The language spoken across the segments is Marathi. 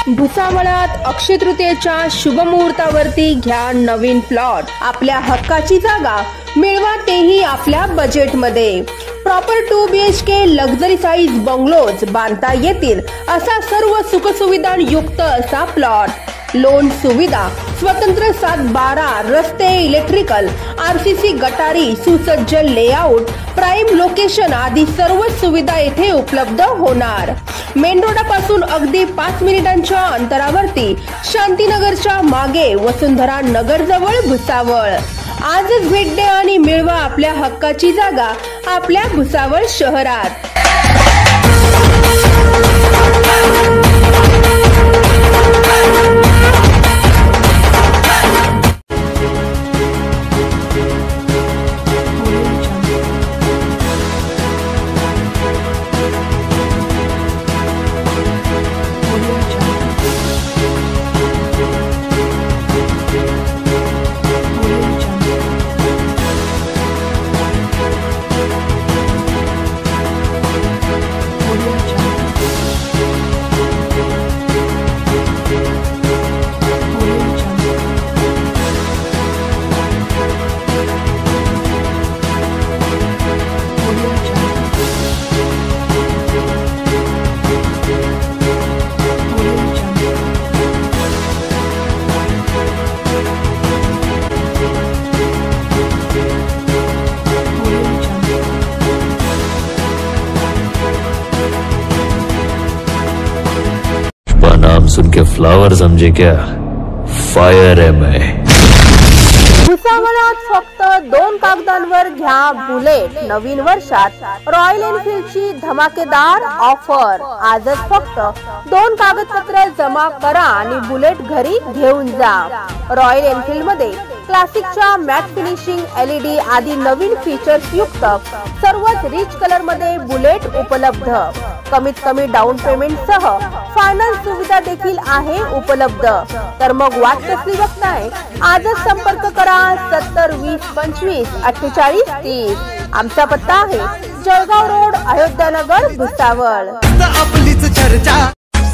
भुसावळात अक्षय तृतीयेच्या शुभ मुहूर्तावरती घ्या नवीन प्लॉट। आपल्या हक्काची जागा मिळवा, तेही आपल्या बजेटमध्ये। Proper 2 BHK luxury size bungalows बांधता येतील असा सर्व सुखसुविधा युक्त असा प्लॉट। लोन सुविधा, स्वतंत्र 7-12 रस्ते, इलेक्ट्रिकल, RCC गटारी, सुसज्ज लेआउट, प्राइम लोकेशन आदी सर्व सुविधा येथे उपलब्ध होणार। मेन रोडापासून अगदी 5 मिनिटांच्या अंतरावरती, शांतीनगरच्या मागे, वसुंधरा नगर जवळ भुसावळ। आजच भेट द्या आणि मिळवा आपल्या हक्काची जागा आपल्या भुसावळ शहरात। नाम सुन के फ्लावर समझे क्या? फायर है मैं। भुसावळात फक्त 2 कागदांवर घ्या बुलेट। नवीन वर्षात रॉयल एनफील्डची धमाकेदार ऑफर। आजच फक्त 2 कागदपत्र जमा करा आणि बुलेट घरी घेऊन जा। रॉयल एनफील्ड मध्ये क्लासिकच्या मॅट फिनिशिंग, LED आदी नवीन फीचर्स युक्त सर्वात रिच कलर मध्ये बुलेट उपलब्ध। कमीत कमी डाऊन पेमेंट सह फायनान्स सुविधा देखील आहे उपलब्ध। तर मग वाट कसली बघताय? आजच संपर्क करा 70 20 25 48 30। आमचा पत्ता आहे Jalgaon road, Ayodhya Nagar, Bhusawal.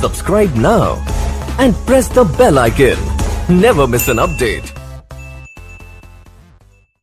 Subscribe now and press the bell icon. Never miss an update.